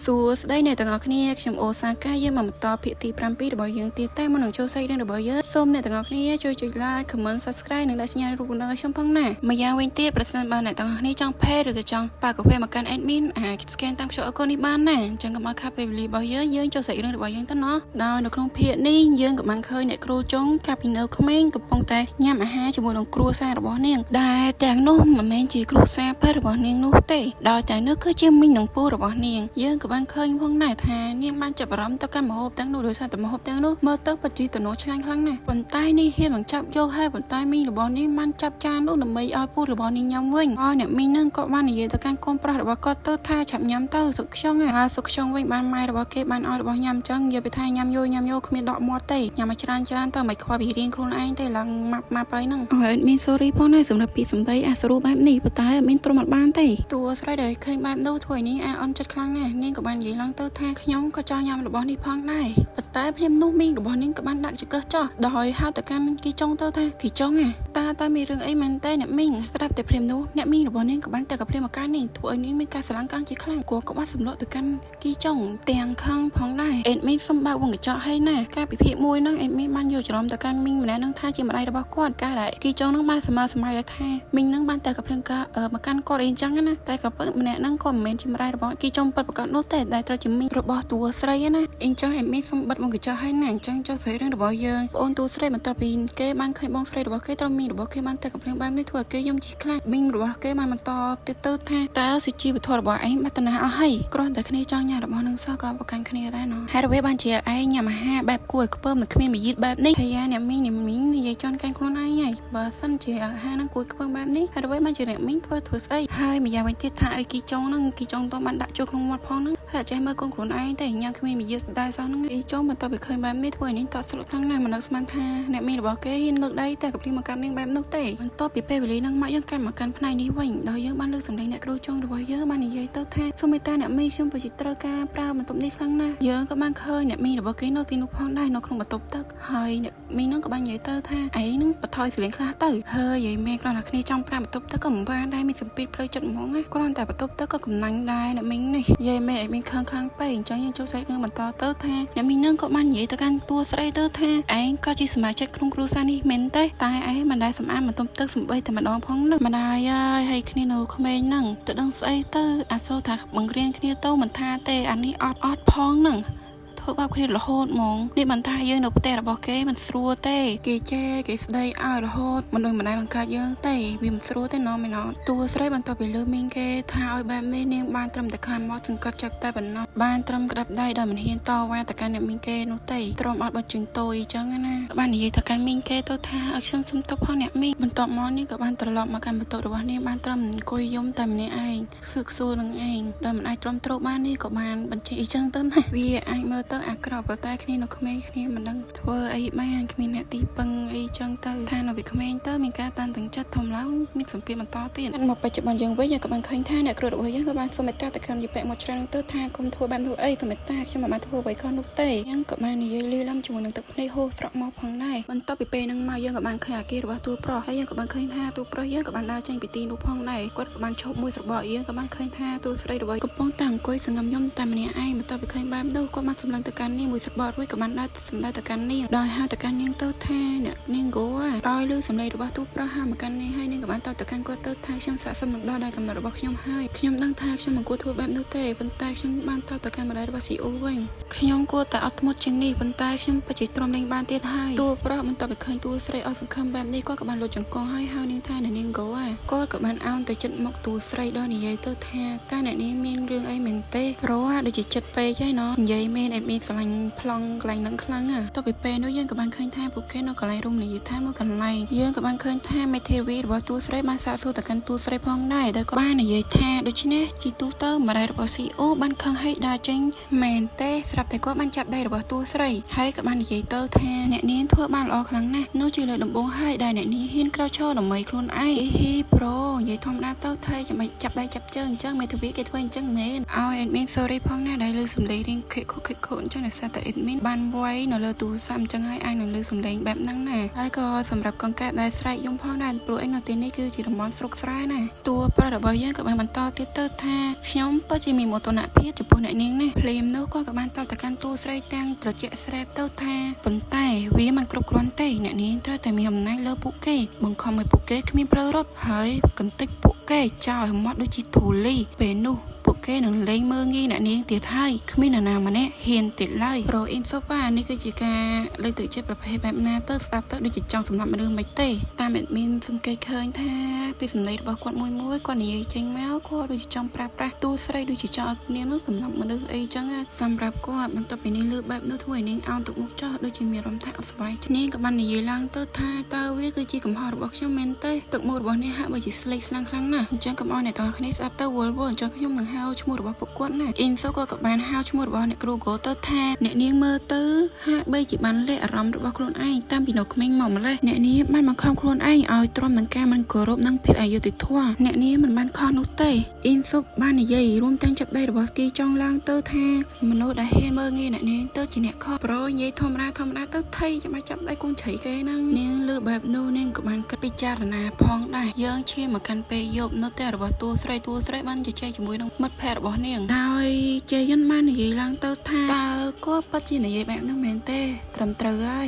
សួស្តីអ្នកទាំងអស់គ្នាខ្ញុំអូសាកាយើងមកបន្តភាគទី7របស់យើងទៀតតែមុននឹងចូលសាច់រឿងរបស់យើងសូមអ្នកទាំងអស់គ្នាជួយចុច like comment subscribe និងដាក់សញ្ញារូបនៅខ្ញុំផងណាម្យ៉ាងវិញទៀតប្រសិនបើអ្នកទាំងអស់គ្នាចង់ pay ឬក៏ចង់ប៉ាកាហ្វេមកកាន់ admin អាច scan តាម QR code នេះបានណាអញ្ចឹងកុំឲ្យខាតពេលវេលារបស់យើងចូលសាច់រឿងរបស់យើងទៅណោះដោយនៅក្នុងភាគនេះយើងក៏បានឃើញអ្នកគ្រូចុងកាពីនៅក្មេងកំពុងតែញ៉ាំអាហារជាមួយនឹងគ្រួសាររបស់នាងដែលទាំងនោះមិនមែនជាគ្រួសារប៉ែរបស់នាងនោះទេដោយតែនោះគឺជាមីងនិងពូរបស់នាងយើងក៏បានឃើញផងដែរថានាងបានចាប់អារម្មណ៍ទៅកាន់ម្ហូបទាំងនោះដោយសារតែម្ហូបទាំងនោះមើលទៅពិតជាទំនោរឆ្ងាញ់ខ្លាំងណាស់ប៉ុន្តែនេះហ៊ាននឹងចាប់យកហើយប៉ុន្តែមីងរបស់នាងបានចាប់ចាននោះដើម្បីឲ្យពូរបស់នាងញ៉ាំវិញហើយអ្នកមីងនឹងក៏បាននិយាយទៅកាន់កូនប្រុសរបស់គាត់ទៅថាឆាប់ញ៉ាំទៅសុខខ្យងហើយសុខខ្យងវិញបានម៉ែរបស់គេបានឲ្យរបស់ញ៉ាំអញ្ចឹងនិយាយពីថាញ៉ាំយោគ្មានដកមាត់ទេញ៉ាំឲ្យច្រើនទៅមិនខ្វល់ពីរៀងខ្លួនឯងទេឡើងម៉ាប់ហើយហ្នឹងអត់មាន sorry ផងណាសម្រាប់ពាក្យសម្ដីអាសរូបែបនេះប៉ុន្តែអត់មានទ្រាំអត់បានទេតួស្រីដែលឃើញបែបនោះធ្វើឲ្យនាងអន់ចិត្តខ្លាំងណាស់នាងក៏បាននិយាយឡើងទៅថាខ្ញុំក៏ចង់ញ៉ាំរបស់នេះផងដែរប៉ុន្តែភ្លាមនោះមីងរបស់នាងក៏បានដាក់ចង្កឹះចោះដោយហៅទៅកាន់គីចុងទៅថាគីចុងតើមានរឿងអីមែនទេអ្នកមីងស្រាប់តែភ្លាមនោះអ្នកមីងរបស់នាងក៏បានទៅกับភ្លាមមកកាន់នាងធ្វើឲ្យនាងមានការស្រឡាញ់កាន់ជាខ្លាំងគាត់ក៏បានសម្លក់ទៅកាន់គីចុងទាំងខឹងផងដែរអេដមីងសំបើកវងកញ្ចក់ឲ្យណាការពិភាក្សាមួយហ្នឹងអេដមីងបានយកច្រឡំទៅកាន់មីងម្នាក់ហ្នឹងថាជាម្ដាយរបស់គាត់កាលដែលគីចុងហ្នឹងបានសម័យថាមីងហ្នឹងបានទៅกับភ្លាមមកកាន់គាត់អីចឹងណាតែក៏ពិតម្នាក់ហ្នឹងក៏មិនមែនជាម្ដាយរបស់គីចុងពិតប្រាកដនោះទេដែលត្រូវជាមីងរបស់តួស្រីណាអញ្ចឹងអេដមីងសំបិទវងកញ្ចក់ឲ្យណាអញ្ចឹងចូលស្រីរឿងរបស់យើងបងអូនតួស្រីបន្ទាប់ពីគេបានឃើញបងស្រីរបស់គេត្រូវមីងរបស់គេបានទៅกับភ្លាមបែបនេះធ្វើឲ្យគេយំជីខ្លាំងមីងរបស់គេបានបន្តទៀតទៅថាតើសុជីវធម៌របស់ឯងបាត់ទៅណាអស់ហើយគ្រាន់តែគ្នាចង់ញ៉ាំរបស់នឹងសោះក៏ប្រកាន់គ្នាដែរណោះហេតុអ្វីបានជាឯងញ៉ាំអាហារបែបគួរឲ្យខ្ពើមនិងគ្មានមយិតបែបនេះហើយអ្នកមីងនិយាយជន់កាញ់ខ្លួនឯងហើយបើសិនជាអាហារនឹងគួរខ្ពើមបែបនេះហេតុអ្វីបានជាអ្នកមីងធ្វើស្អីហើយម្យ៉ាងវិញទៀតថាឲ្យគីចុងទៅបានដាក់ចូលក្នុងមាត់ផងហ្នឹងហើយអត់ចេះមើលកូនខ្លួនឯងទេញ៉ាំគ្មានមយិតដែរសោះហ្នឹងគីចុងបន្ទាប់ពីឃើញបែបនេះធ្វើឲ្យនាងតក់ស្លុតខ្លាំងណាស់មិននឹកស្មានថាអ្នកមីងរបស់គេហ៊ានលើកដៃតែកំព្រាមកកាត់នាងបែបនោះទេបន្ទាប់ពីពេលវេលាហ្នឹងមកយើងកាន់មកកាន់ផ្នែកនេះវិញដោយយើងបានលើកសម្លេងអ្នកគ្រូចុងរបស់យើងបាននិយាយទៅថាសូមមេត្តាអ្នកមីងខ្ញុំពិតជាត្រូវការប្រើបន្ទប់នេះខ្លាំងណាស់យើងក៏បានឃើញអ្នកមីងរបស់គេនៅទីនោះផងដែរនៅក្នុងបន្ទប់ទឹកហើយអ្នកមីងហ្នឹងក៏បាននិយាយទៅថាឯងនឹងបន្ថយសលេងខ្លះទៅហើយយាយមេគ្រាន់តែគ្នាចង់ប្រើបន្ទប់ទឹកក៏មិនបានដែរមានសម្ពាធផ្លូវចិត្តហ្មងណាគ្រាន់តែបន្ទប់ទឹកក៏កំណាញ់ដែរអ្នកមីងនេះយាយមេឯងមានខឹងខ្លាំងពេកអញ្ចឹងយើងចូលសាច់រឿងបន្តទៅថាអ្នកមីងហ្នឹងក៏បាននិយាយទៅកាន់តួស្រីទៅថាឯងក៏ជាសមាជិកក្នុងគ្រួសារនេះមែនទេតែឯងមិនដែលសម្អាតបន្ទប់ទឹកសំបីតែម្ដងផងនឹងម្ដាយហើយគ្នានៅក្មេងហ្នឹងទៅដឹងស្អីទៅអាសូរថាបង្រៀនគ្នាទៅមិនថាទេអានេះអត់ផងហ្នឹងធ្វើបាបគ្នារហូតហ្មងនេះមិនថាយើងនៅផ្ទះរបស់គេមិនស្រួលទេគេចេះគេស្ដីឲ្យរហូតមិនដូចម្ដាយបង្កើតយើងទេវាមិនស្រួលទេណ៎មែនតួស្រីបន្ទាប់ពីលើមីងគេថាឲ្យបែបនេះនាងបានត្រឹមតែខាងមកសង្កត់ចាប់តែប៉ុណ្ណោះបានត្រឹមក្តាប់ដៃដោយមិនហ៊ានតវ៉ាទៅកាន់អ្នកមីងគេនោះទេទ្រាំអត់បោះជើងតូចអញ្ចឹងណាបាននិយាយទៅកាន់មីងគេទៅថាឲ្យខ្ញុំសុំទោសផងអ្នកមីងបន្ទាប់មកនេះក៏បានត្រឡប់មកកាន់បន្ទប់របស់នាងបានត្រឹមអង្គុយយំតែម្នាក់ឯងសឹកសួរនឹងឯងដោយមិនអាចទ្រាំទ្របាននេះក៏បានបញ្ជាអញ្ចឹងទៅណាវាអាចមើលទៅអាក្រក់ប៉ុន្តែគ្នានៅក្មេងគ្នាមិនដឹងធ្វើអីបានគ្មានអ្នកទីពឹងអីចឹងទៅថានៅពីក្មេងទៅមានការតានតឹងចិត្តធំឡើងមានសម្ពាធបន្តទៀតមកបច្ចុប្បន្នយើងវិញយើងក៏បានឃើញថាអ្នកគ្រូរបស់យើងក៏បានសុំមេត្តាទៅកាន់យីប៉ែមកច្រើនទៅថាគុំធ្វើបែបនោះអីសុំមេត្តាខ្ញុំមិនបានធ្វើអ្វីខុសនោះទេយើងក៏បាននិយាយលាឡំជាមួយនឹងទឹកភ្នែកហូរស្រក់មកផងដែរបន្ទាប់ពីពេលហ្នឹងមកយើងក៏បានឃើញអាគាររបស់តួប្រុសហើយយើងក៏បានឃើញថាតួប្រុសយើងក៏បានដើរចេញពីទីនោះផងដែរគាត់ក៏បានឈប់មួយស្របក់យើងក៏បានឃើញថាតួស្រីរបស់កំពុងតែអង្គុយសង្ងំយំតែម្នាក់ឯងបន្ទាប់ពីឃើញបែបនោះគាត់បានសម្លឹងទៅកាន់នាងមួយស្របក់រួចក៏បានដើរសម្ដៅទៅកាន់នាងដោយហៅទៅកាន់នាងទៅថាអ្នកនាងគោដោយលើសម្លេងរបស់តួប្រុសហៅមកកាន់នាងហើយនាងក៏បានតបទៅកាន់គាត់ទៅថាខ្ញុំស័ក្តិសមនឹងដល់ដល់កំណត់របស់ខ្ញុំហើយខ្ញុំដឹងថាខ្ញុំមិនគួរធ្វើបែបនោះទេប៉ុន្តែខ្ញុំបានតបទៅកាន់ម្ដាយរបស់ស៊ីអូវិញខ្ញុំគួរតែអត់ធ្មត់ជាងនេះប៉ុន្តែខ្ញុំពិតជាទ្រាំលេងបានទៀតហើយតួប្រុសបន្ទាប់ពីឃើញតួស្រីអត់សង្ឃឹមបែបនេះគាត់ក៏បានលុតចង្កោហើយហៅនាងថាអ្នកនាងគោគាត់ក៏បានអោនទៅចិត្តមកតួស្រីដោយនិយាយទៅថាតើអ្នកនាងមានរឿងអីមែនទេព្រោះដូចជាចិត្តពេកហើយណោះនិយាយមែនអត់មានស្រឡាញ់ប្លង់កន្លែងនឹងខ្លាំងតទៅពីពេលនោះយើងក៏បានឃើញថាពួកគេនៅកន្លែងរមណីយដ្ឋានមួយកន្លែងយើងក៏បានឃើញថាមេធាវីរបស់តួស្រីបានសាកសួរទៅកាន់តួស្រីផងដែរដោយក៏បាននិយាយថាដូច្នេះជីទូទៅម្ដាយរបស់ CEO បានខឹងឲ្យដើរចេញមែនទេស្រាប់តែគាត់បានចាប់ដៃរបស់តួស្រីហើយក៏បាននិយាយទៅថាអ្នកនាងធ្វើបានល្អខ្លាំងណាស់នោះជាលើកដំបូងហើយដែលអ្នកនាងហ៊ានក្រោកឈរដើម្បីខ្លួនឯងហ៊ីប្រូនិយាយធម្មតាទៅថៃចាំចាប់ដៃចាប់ជើងអញ្ចឹងមេធាវីគេធ្វើអញ្ចឹងមែនឲ្យ admin sorry ផងណាដែលលើសំឡេងរៀងខិខុ นจังในซาแต่เอ็ดมินบ้านไว้เนอเลตูซ้ำจังให้อ้างหนังลือสมเลงแบบนั่งน่ะไอ้ก็สำหรับกองแกะได้ใส่ยมพ่อด้านโปรไอ้นอตีนี่คือจีรมอนฟลุกไส้น่ะตัวประดับใบยังกับมันต่อติเตอร์ท่าย้อมก็จะมีโมตัวหน้าเพียรจะปูนไหนนิ่งน่ะเพลมโน้ก็กับมันต่อแต่การตัวใส่แตงตระเจาะแสบเต้าท่าปนใต้วิมันกรุบกรอนเต้เนี่ยนี้แต่มีอำนาจเลือปุกเก้บังคอมไม่ปุกเก้ขมิ้นเปลือรถหายกันติ๊กปุกเก้เจ้าหมดด้วยจิทูลี่เป็นนู่ปุกเก้หนึ่งเล้งเมื่องี้เนี่ยนี้ติดให้ขมิ้นนามาเนี่ยเฮียนติดไล่โปรอินโซบ้านี่คือจีกาเลยตื่นเจ็บประเภทแบบนาเตอร์สตาร์เตอร์ด้วยจิตจังสำหรับมาเรื่องใบเต้ตามเอ็ดมินซึ่งเกยเคยท่าไปสำเร็จบอกกวนมวยกวนนี้เจงแมวก็ด้วยจิตจังปราตู้ใส่ด้วยจิตจังเนี่ยนึกสำหรับมาเรื่องไอ้จังอ่ะสำหรับก็มันต้องเป็นในเลือกแบบนู้ถ้วยนิ่งเอาตุกมุกจ้าด้วยจิมีรำท่าสบายนี่กับมันนี่ล้างเตอร์ท่าเตอร์วิคือจีกับหอบอกเชื่อเมนเต้ตุกมุกบอกนี่ฮะใบจิตสไลส์ลังครั้งน่ะจังกับเอาในตอนคณิตสตาร์เตอร์วอลวอลจังขยุ่มหนังฮาวชมูดบอกปกวนน่ะอินโซก็กับบ้านฮาวชมูดบอกเนี่ยครูโกเตอร์ท่าเนี่ยนิ่งเมื่อเตอร์ฮะใบจิบันเละอารมณ์บอกโคลนไอตามปีนกเมงหม่อมเลยเนี่ยนี้มันมาคอมโคลนไอเอาตรมนังแกมันกรบนังเพียอายุติดทั่วเนี่ยนี้มันบ้านคอนุเต้อินโซบ้านนี่ใหญ่รวมตั้งจับได้บอกกีจองล่างเตอร์ท่ามนุษย์ได้เห็นเมื่องี้เนี่ยนี้เตอร์จีเนี่ยข้อโปรยี่ธรรมดาเตอร์ไทยจะมาจับได้กุญแจเกนั่งเนี่ยเลือกแบบนู้นเนี่ยกับมันก็ไปจารณาพองได้เยอะเชี่ยมากันไปยบนักแต่บอกตัวใส่มันจะใจจมูกน้องมัดแผลบอกเนี่ยดาวเจยันมันนี่ล่างเตอร์ท่าตาก็ปัจจีเนี่ยแบบนั้นเหมือนเต้ตรำเตย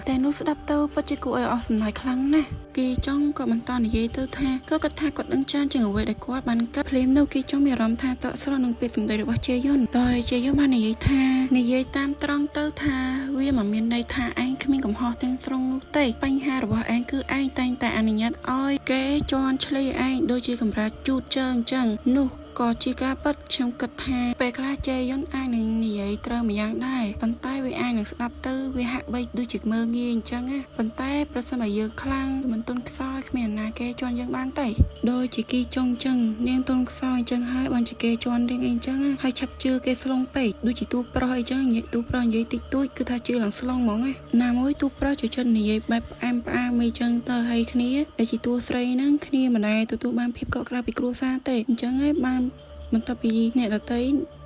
แต่นุสดับเตอร์ปัจจิกุเออสมัยครั้งนะกีจ้องกับมันตอนนี้เตอร์ท่าก็กระทากดดังจานจึงเอาไว้ได้กวาดมันก็เพลมนูกีจ้องมีรำท่าต่อสระนึงเป็นสมเด็จว่าเจยนโดยเจยนมาในยัยท่าในยัยตามตรองเตอร์ท่าวิมันมีในท่าไอ้ขมิ้นกับหอแตงตรงนุเตะปัญหาหรือว่าไอ้คือไอ้แต่อนุญาตอ้อยแกจอนเฉลยไอ้โดยจีกับราจูดจังนุก็จีกาปัดชมกัดแทไปกล้าเจย้อนไอหนึ่งหนีเตอร์มายังได้ปันใต้ไว้ไอหนึ่งสลับเตอร์ไว้หักใบดูจิกเมืองเงียจังอ่ะปันใต้ประสมัยเยอะคลั่งมันต้นซอยเขมียนนาแกจวนยังบ้านไต่โดยจิกีจงจังเนียงต้นซอยจังให้บันจิเกจวนเรียงเองจังอ่ะให้ชับเจอเกสลงไปดูจิตูปรอยจังยัยตูปรอยยัยติดตุ้ยคือถ้าเจอหลังสลองมองอ่ะนามวยตูปรอยจะเชิญหนีแบบแอมปาไม่จังเตอร์ให้คณีไอจิตูใส่นั่งคณีมาได้ตัวบ้านพิบก็กลายไปครัวซาเตะจังให้บ้านมันต่อปีเนี่ยเราเต้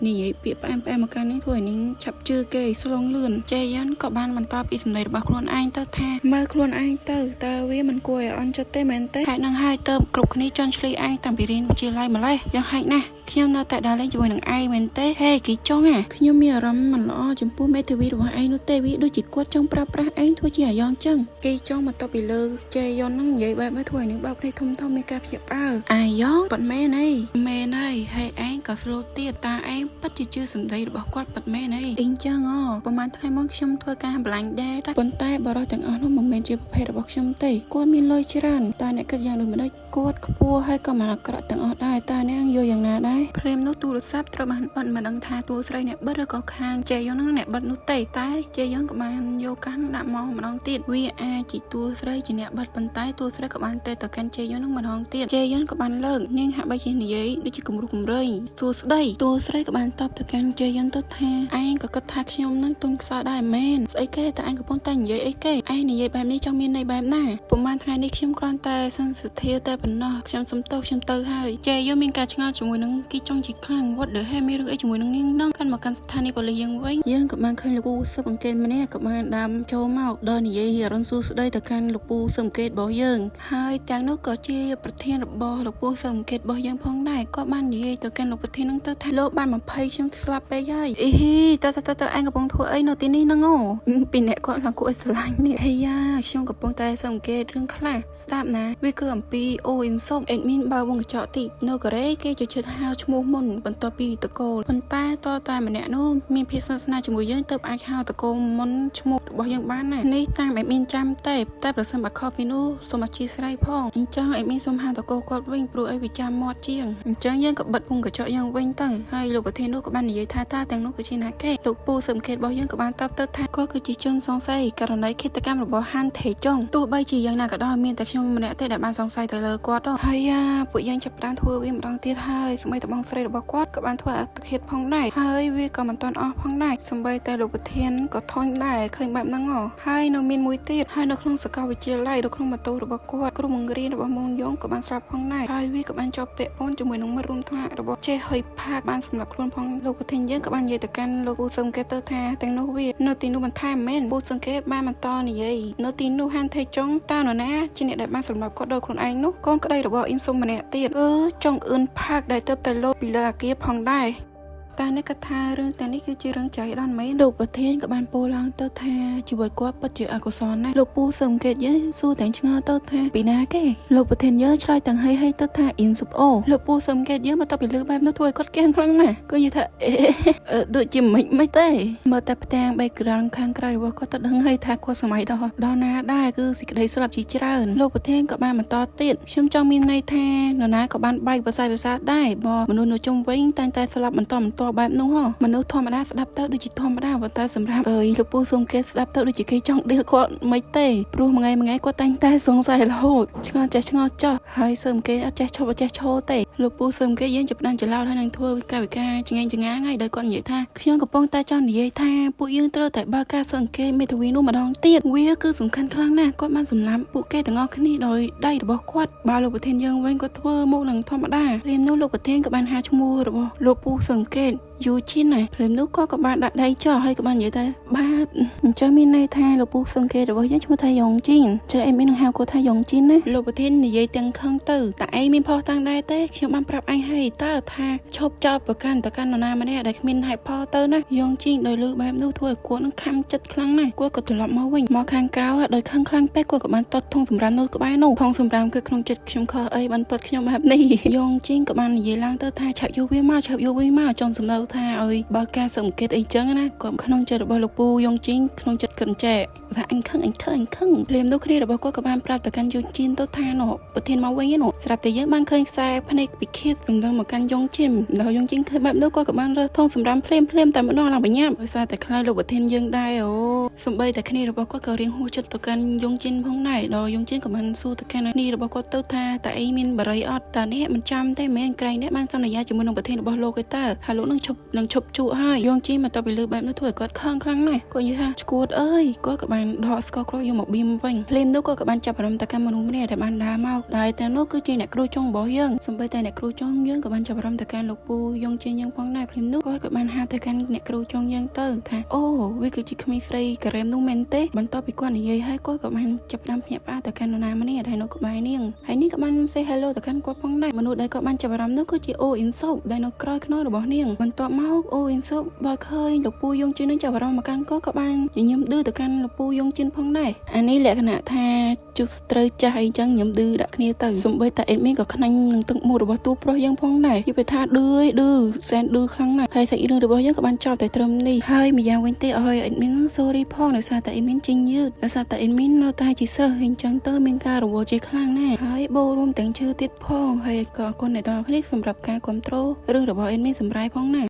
นี่เปียแปมมาการนี้ถ้วยนี้ฉับจือเกยสลงเลื่อนเจยันกับบ้านมันต่อปีสมัยบักลวนไอเตอร์แท้เมื่อคลวนไอเตอร์วิมันกลัวอันจะเต้แมนเต้ให้นางให้เติมกรุบคนนี้จอนชลีไอตามปีรินวิจิไลมาเลยยังให้นะขยมนาแต่ดาเล่นจะเป็นนางไอแมนเต้เฮ้กี่จ้องอ่ะขยมมีอารมณ์มันล้อจมพูเมทวีหรือว่าไอนุเตวิดูจิตกวดจ้องปราไอทั่วจีหายองจังกี่จ้องมันต่อปีเลิกเจยอนนั่งใหญ่แบบไม่ถ้วยนึกแบบในทุ่มท่อไม่กล้าเสียบไอยองปัดแม่ในให้ไอกับสโลเตียตาไอปัจจิสมได้บอกกวาดปัดแม่ในอิงจังประมาณไทยมองชมทั่วการบลังได้ปนใต้บารอแต่งอ่อนมันเป็นเจ็บเพลบอกชมเตยกวาดมีลอยชิรันตาเนี่ยก็ยังดูไม่ได้กวาดขบัวให้ก็มากระแต่งอ่อนได้ตาเนี่ยโยอย่างนาได้เพลมนุตูรซับตระมันปันมันดังทาตัวใส่เนี่ยบัดก็คางเจยอนนั่งเนี่ยบัดนุเตยตาเจยอนกับมันโยกันดามองมันน้องติดวีอาจิตัวใส่จีเนี่ยบัดปนใต้ตัวใส่กับมันเตยต่อกันเจยอนนั่งมันน้องติดเจยอนกับมันเลิกเนื่องหาใบจีนใหญ่ด้วยจิกรุกเลยตัวใส่ตัวใส่กับมันตอบต่อกันเจยันตัวแทไอ้ก็กระทักชมนั่งตรงซาได้แม่นไอ้แก่แต่ไอ้กับพงแต่งเยอะไอ้แก่ไอ้ในเยอะแบบนี้จังมีในแบบหน้าประมาณทางนี้ชมกรอนแต่สันสุดเที่ยวแต่เป็นนอกชมสมโตชมเตอให้เจย่อมีการชงาจมูกนั่งกี่จ้องจิตคลั่งวัดเดือให้ไม่รู้ไอ้จมูกนั่งนิ่งนั่งกันมากันสถานีบริยังไว้ยังกับมันเคยลูกปูสังเกตมาเนี่ยกับมันดำโจเมาเดินเยี่ยรันซูได้แต่กันลูกปูสังเกตบ่ยังให้แต่นกก็เจียประเทศบ่ลูกปูสังเกตบ่ยังพงได้ก็บ้านเยี่ยแต่กันลูกประเทศนั่งเตอโลกบ้านมาเพย์ชมสลับไปย่อยแต่ไอ้กับปงทัวไอ้โนตินี่นั่งโง่ปีเนี่ยก็หลังกูไอ้สไลน์เนี่ยเฮียช่วงกับปงแต่สังเกตเรื่องคลาสตาบนะวิเกอร์ปีโออินส้มเอ็ดมินบาวงกระเจาะติโนกระเรเกจะเชิดฮาวชมูมุนบนตัวปีตะโกบนใต้ต่อตายมันเนี่ยนู้มีพิษนาจมูกเยอะเติบไอ้ฮาวตะโกมุนชมูบอกยังบ้านน่ะนี่ตามเอ็ดมินจำแต่ประสมบัติข้อพินูสมัชิสไลพ่องจังเอ็ดมินสมหาตะโกกอดวิ่งปลุกไอ้วิจามมอดเจียงจังยังกับบัดวงกระเจาะยังวิ่งตั้งให้ลูกประเทศนู้กับบ้านใหญ่ท่าแต่งนู้กับชินาเกลูกปูสังเกตบอกยังกับบ้านตับเตอร์ท่าก็คือจีจนสองไซการในคิดตะการระบบฮันเทจงตัวใบจียังน่ากระดอมีแต่ชมมันเนี่ยแต่ดับบ้านสองไซแต่เลยกวาดเฮียปุยยังจับด้านทัววิ่งดังตีให้สมัยตะบังไซระบบกวาดกับบ้านทัวตะเข็ดพองได้เฮ้ยวิ่งกับมันตอนออกพองได้สมัยแต่ลูกประเทศก็ทนได้เคยแบบนั่งให้นมินมวยตีให้นครสกาววิจิไลนครมาตูระบบกวาดกรุงเรียนระบบมงยงกับบ้านสลับพองได้ให้วิ่งกับบ้านจอบเปะป้อนจมูกน้องมารุมท่าระบบเชยเฮยพากบ้านสำหรับคร ខ្លួនផងលោកប្រធានយើងក៏បាននិយាយទៅកាន់លោកពូសឹមគេទៅថាទាំងនោះវានៅទីនោះមិនថែមមែនពូសឹមគេបានបន្តនិយាយនៅទីនោះហានថេចុងតើនរណាជាអ្នកដែលបានសម្លាប់គាត់ដោយខ្លួនឯងនោះកូនក្តីរបស់អ៊ីនស៊ុំម្នាក់ទៀតចង់អឿនផាកដែលទៅតែលោពីលើអាគារផងដែរតែអ្នកកថារឿងទាំងនេះគឺជារឿងចៃដន្យមែនលោកប្រធានក៏បានពោលឡើងទៅថាជីវិតគាត់ពិតជាអកុសលណាស់លោកពូសង្កេតយើងសួរទាំងឆ្ងល់ទៅថាពីណាគេលោកប្រធានយើងឆ្លើយទាំងហីទៅថាអ៊ីនស៊ុបអូលោកពូសង្កេតយើងមកតពីលើបែបនោះធ្វើឲ្យគាត់គាំងខ្លាំងណាស់គាត់និយាយថាដូចជាមិនទេមើលតែផ្ទាំង background ខាងក្រៅរបស់គាត់ទៅដឹងហើយថាគាត់សម័យដល់ណាដែរគឺសេចក្តីស្លាប់ជាច្រើនលោកប្រធានក៏បានបន្តទៀតខ្ញុំចង់មានន័យថានរណាក៏បានបែកប្រស័យប្រសាទដែរបើមនុស្សនៅជុំវិញតែងតែស្លាប់បន្តបែបនោះហ៎មនុស្សធម្មតាស្ដាប់ទៅដូចជាធម្មតាប៉ុន្តែសម្រាប់លោកពូសុំគេស្ដាប់ទៅដូចជាគេចង់ដៀលគាត់មិនទេព្រោះមួយថ្ងៃគាត់តែងតែសង្ស័យរហូតឆ្ងល់ចោះហើយសឹមគេអត់ចេះឈប់អត់ចេះឈរទេលោកពូសឹមគេយើងចាប់ផ្ដើមច្រឡោតហើយនឹងធ្វើកាយវិការចងាហើយដោយគាត់និយាយថាខ្ញុំកំពុងតែចង់និយាយថាពួកយើងត្រូវតែបើកការសង្កេតមេធាវីនោះម្ដងទៀតវាគឺសំខាន់ខ្លាំងណាស់គាត់បានសម្លាប់ពួកគេទាំងអស់គ្នាដោយដៃរបស់គាត់បើលោកប្រធានយើងវិញគាត់ធ្វើមកនឹងធម្មតាព្រាមនោះលោកប្រធានក៏បានហៅឈ្មោះរបស់លោកពូសង្កេតយូជីនណាព្រមនោះក៏បានដាក់ដៃចោះហើយក៏បាននិយាយថាបាទអញ្ចឹងមានន័យថាលោកពូសង្កេតរបស់យើងឈ្មោះថាយ៉ងជីនចុះអេមីននឹងហៅគាត់ថាយ៉ងជីនណាលោកប្រធាននិយាយទាំងខឹងទៅតែឯងមានផុសតាំងដែរទេខ្ញុំបានប្រាប់ឯងហើយតើថាឈប់ចោលប្រកាន់ទៅកាន់នរណាម្នាក់ដែលគ្មានហេតុផលទៅណាយ៉ងជីនដោយលើបែបនោះធ្វើឲ្យគាត់នឹងខំចិត្តខ្លាំងណាស់គាត់ក៏ត្រឡប់មកវិញមកខាងក្រៅដោយខឹងខ្លាំងពេកគាត់ក៏បានទាត់ធុងសម្រាប់នៅក្បែរនោះធុងសម្រាប់គឺក្នុងចិត្តខ្ញុំខុសអីបានទាត់ខ្ញុំបែបនេះយ៉ងជីនក៏បាននិយាយឡើងទៅថាឆាប់យកវាមកចង់សំដៅថាអើយបើការសង្កេតអីចឹងណាគាត់ក្នុងចិត្តរបស់លោកពូយ៉ងជីនក្នុងចិត្តគិតចែថាអញខឹងភ្លាមនោះគ្នារបស់គាត់ក៏បានប្រាប់ទៅកាន់យ៉ងជីនទៅថានោះប្រធានមកវិញនោះស្រាប់តែយើងបានឃើញខ្សែភ្នែកពីខៀតសម្ដៅមកកាន់យ៉ងជីនដល់យ៉ងជីនឃើញបែបនោះគាត់ក៏បានរើសធុងសម្រាប់ភ្លាមតែម្ដងឡើងបញ្ញាប់ដោយសារតែខ្លាចលោកប្រធានយើងដែរសំបីតែគ្នារបស់គាត់ក៏រៀងហួសចិត្តទៅកាន់យ៉ងជីនផងដែរដល់យ៉ងជីនក៏បានសួរទៅកាន់គ្នារបស់គាត់ទៅថាតើអីមានបរិយអត់តើនេះមិនចាំទេមែនក្រែងនេះបានសន្យាជាមួយនឹងប្រធានរបស់លោកឯតើហើយលោកនឹងឈប់ជក់ហើយយ៉ងជីនមកតពីលើបែបនោះធ្វើឲ្យគាត់ខឹងខ្លាំងណាស់គាត់និយាយថាឈួតអើយគាត់ក៏បានដកស្ករក្រោយយកមកបៀមវិញភ្លាមនោះគាត់ក៏បានចាប់អារម្មណ៍ទៅកាន់មនុស្សម្នាក់ដែលបានដើរមកដែលតែនោះគឺជាអ្នកគ្រូចុងរបស់យើងសំបីតែអ្នកគ្រូចុងយើងក៏បានចាប់អារម្មណ៍ទៅកាន់លោកពូយ៉ងជីនយើងផងដែរភ្លាមនោះគាត់ក៏បានហៅទៅកាន់អ្នកគ្រូចុងយើងទៅថាអូវាគឺជាក្មេងស្រីការ៉េមនោះមែនទេបន្ទាប់ពីគាត់និយាយហើយគាត់ក៏បានចាប់ផ្ដើមភ្ញាក់ផ្អើលទៅកាន់នរណាម្នាក់ដែលនៅក្បែរនាងហើយនេះក៏បាន say hello ទៅកាន់គាត់ផងដែរមនុស្សដែលគាត់បានចាប់អារម្មណ៍នោះគឺជាអូអ៊ីនស៊ុបដែលនៅក្រោយខ្នងរបស់នាងបន្ទាប់មកអូអ៊ីនស៊ុបបើឃើញលោកពូយ៉ងជីននឹងចាប់អារម្មណ៍មកកាន់គាត់ក៏បានញញឹមឌឺទៅកាន់លោកពូយ៉ងជីនផងដែរអានេះលក្ខណៈថាជុះត្រូវចាស់អីចឹងញញឹមឌឺដាក់គ្នាទៅសំបីតែអេដមីនក៏ខ្នាញ់នឹងទឹកមុខរបស់តួប្រុសយើងផងដែរនិយាយថាឌឺសែនឌឺខ្លាំងណាស់ហើយសាច់រឿងរបស់យើងក៏បានចប់តែត្រឹមនេះហើយម្យ៉ាងវិញទេឲ្យអេដមីន sorry ផងដោយសារតែអេដមីនចេញយឺតដោយសារតែអេដមីននៅតែជាសិស្សអញ្ចឹងទៅមានការរវល់ជាខ្លាំងណាស់ហើយបូរួមទាំងជឿទៀតផងហើយក៏អរគុណអ្នកទាំងអស់គ្នាសម្រាប់ការគ្រប់គ្រងរឿងរបស់អេដមីនសម្រាប់ផងណា